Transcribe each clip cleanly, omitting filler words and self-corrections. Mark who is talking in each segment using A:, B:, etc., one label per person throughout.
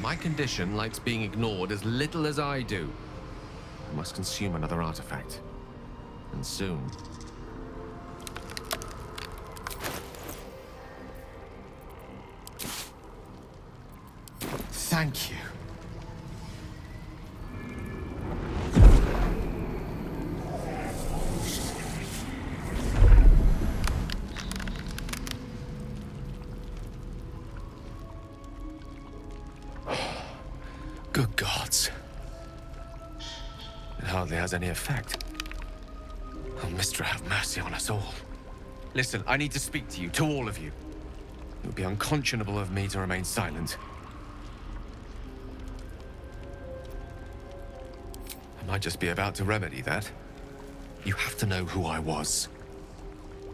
A: My condition likes being ignored as little as I do. I must consume another artifact. And soon. Thank you. Good gods. It hardly has any effect. Oh, Mystra, have mercy on us all. Listen, I need to speak to you, to all of you. It would be unconscionable of me to remain silent. I might just be about to remedy that. You have to know who I was.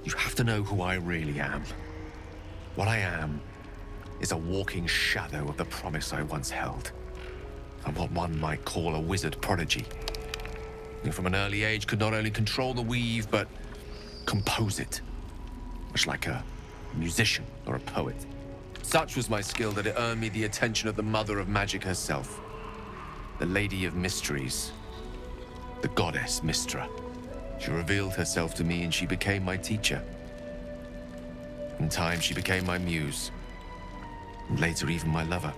A: You have to know who I really am. What I am is a walking shadow of the promise I once held. I'm what one might call a wizard prodigy. Who from an early age could not only control the weave, but compose it. Much like a musician or a poet. Such was my skill that it earned me the attention of the mother of magic herself. The Lady of Mysteries. The goddess Mystra. She revealed herself to me and she became my teacher. In time, she became my muse. And later, even my lover.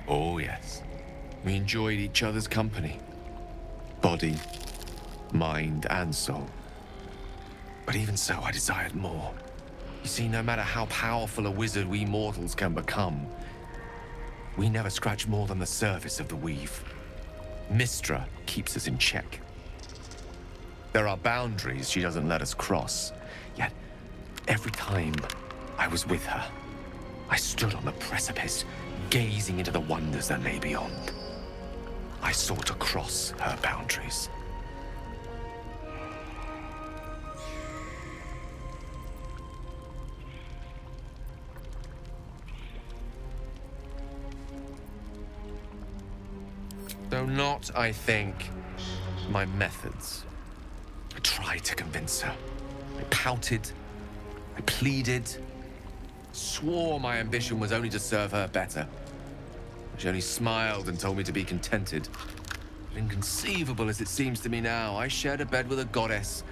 A: Oh, yes. We enjoyed each other's company. Body, mind, and soul. But even so, I desired more. You see, no matter how powerful a wizard we mortals can become, we never scratch more than the surface of the weave. Mystra keeps us in check. There are boundaries she doesn't let us cross. Yet, every time I was with her, I stood on the precipice, gazing into the wonders that lay beyond. I sought to cross her boundaries. Though not, I think, my methods. I tried to convince her. I pouted. I pleaded. Swore my ambition was only to serve her better. She only smiled and told me to be contented. Inconceivable as it seems to me now, I shared a bed with a goddess,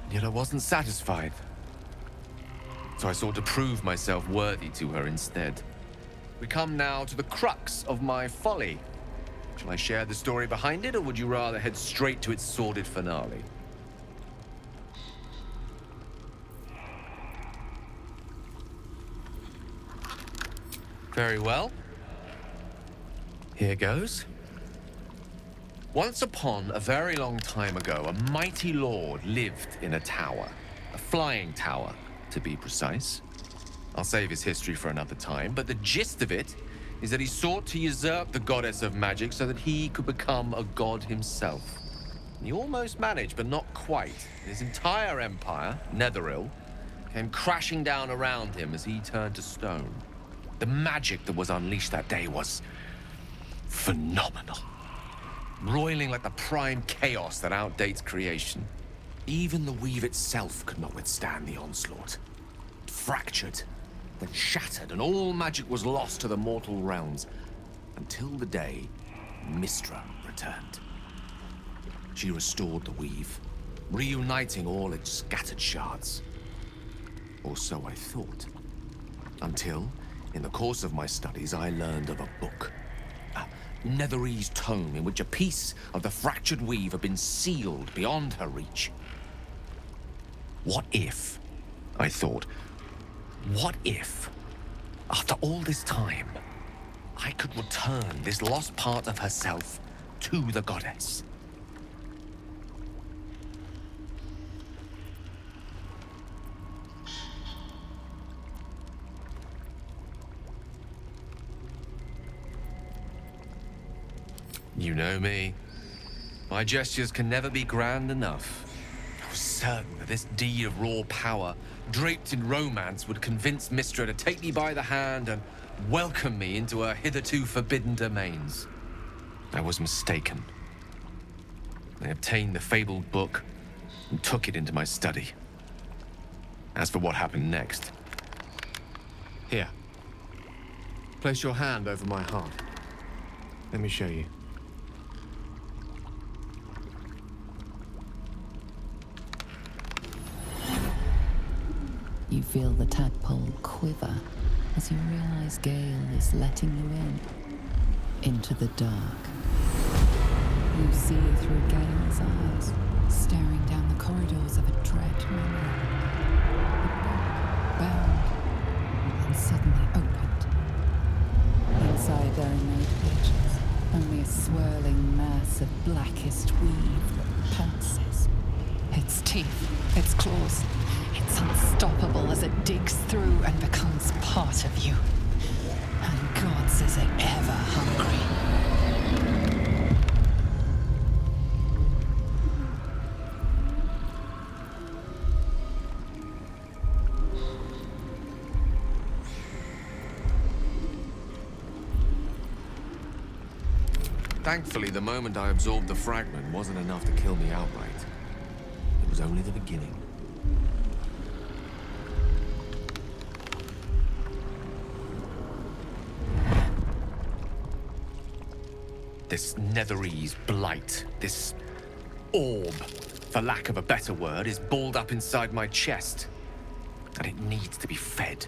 A: and yet I wasn't satisfied. So I sought to prove myself worthy to her instead. We come now to the crux of my folly. Shall I share the story behind it, or would you rather head straight to its sordid finale? Very well. Here goes. Once upon a very long time ago, a mighty lord lived in a tower. A flying tower, to be precise. I'll save his history for another time, but the gist of it is that he sought to usurp the goddess of magic so that he could become a god himself. And he almost managed, but not quite. His entire empire, Netheril, came crashing down around him as he turned to stone. The magic that was unleashed that day was phenomenal. Roiling like the prime chaos that outdates creation. Even the weave itself could not withstand the onslaught. It fractured, then shattered, and all magic was lost to the mortal realms. Until the day Mystra returned. She restored the weave, reuniting all its scattered shards. Or so I thought. Until, in the course of my studies, I learned of a book. A Netherese tome in which a piece of the fractured weave had been sealed beyond her reach. What if, I thought, what if, after all this time, I could return this lost part of herself to the goddess? You know me. My gestures can never be grand enough. I was certain that this deed of raw power, draped in romance, would convince Mystra to take me by the hand and welcome me into her hitherto forbidden domains. I was mistaken. I obtained the fabled book and took it into my study. As for what happened next... Here. Place your hand over my heart. Let me show you.
B: You feel the tadpole quiver as you realize Gale is letting you into the dark. You see through Gale's eyes, staring down the corridors of a dread memory. The book bound and suddenly opened. Inside there are no pages, only a swirling mass of blackest weave that pounces. Its teeth, its claws, it's unstoppable as it digs through and becomes part of you. And gods, is it ever hungry.
A: Thankfully, the moment I absorbed the fragment wasn't enough to kill me outright. It was only the beginning. This Netherese blight, this orb, for lack of a better word, is balled up inside my chest. And it needs to be fed.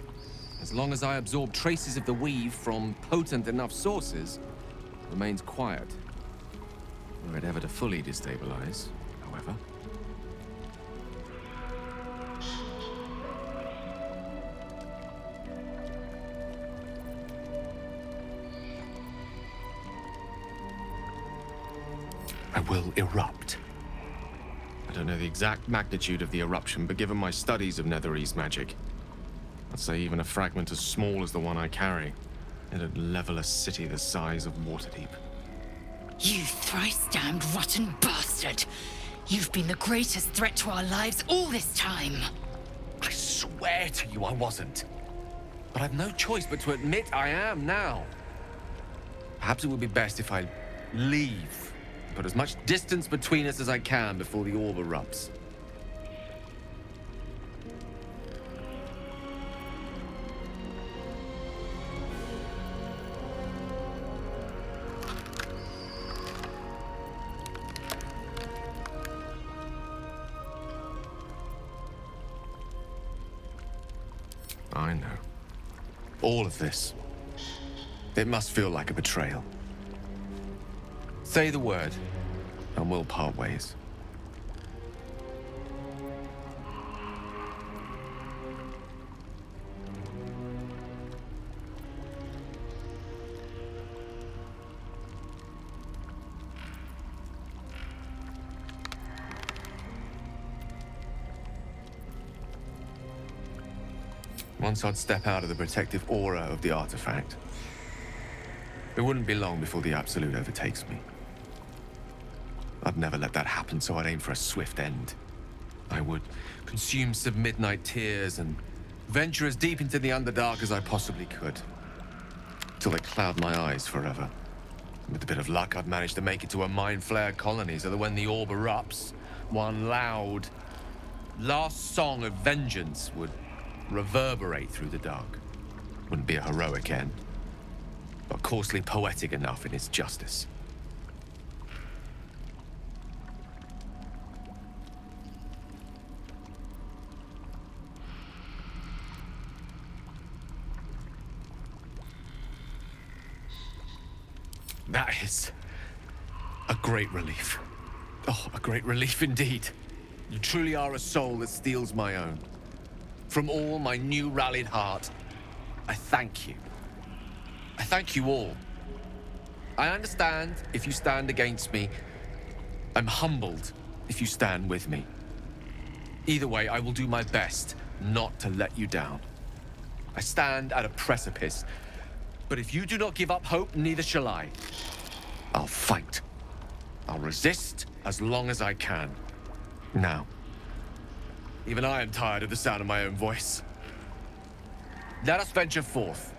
A: As long as I absorb traces of the weave from potent enough sources, it remains quiet. Were it ever to fully destabilize, however. I will erupt. I don't know the exact magnitude of the eruption, but given my studies of Netherese magic, I'd say even a fragment as small as the one I carry, it'd level a city the size of Waterdeep.
C: You thrice-damned rotten bastard! You've been the greatest threat to our lives all this time!
A: I swear to you I wasn't. But I've no choice but to admit I am now. Perhaps it would be best if I leave. Put as much distance between us as I can before the orb erupts. I know. All of this. It must feel like a betrayal. Say the word, and we'll part ways. Once I'd step out of the protective aura of the artifact, it wouldn't be long before the Absolute overtakes me. I'd never let that happen, so I'd aim for a swift end. I would consume some midnight tears and venture as deep into the Underdark as I possibly could, till they cloud my eyes forever. With a bit of luck, I'd manage to make it to a Mind Flayer colony, so that when the orb erupts, one loud, last song of vengeance would reverberate through the dark. Wouldn't be a heroic end, but coarsely poetic enough in its justice. That is a great relief. Oh, a great relief indeed. You truly are a soul that steals my own. From all my new rallied heart, I thank you. I thank you all. I understand if you stand against me. I'm humbled if you stand with me. Either way, I will do my best not to let you down. I stand at a precipice, but if you do not give up hope, neither shall I. I'll fight. I'll resist as long as I can. Now, even I am tired of the sound of my own voice. Let us venture forth.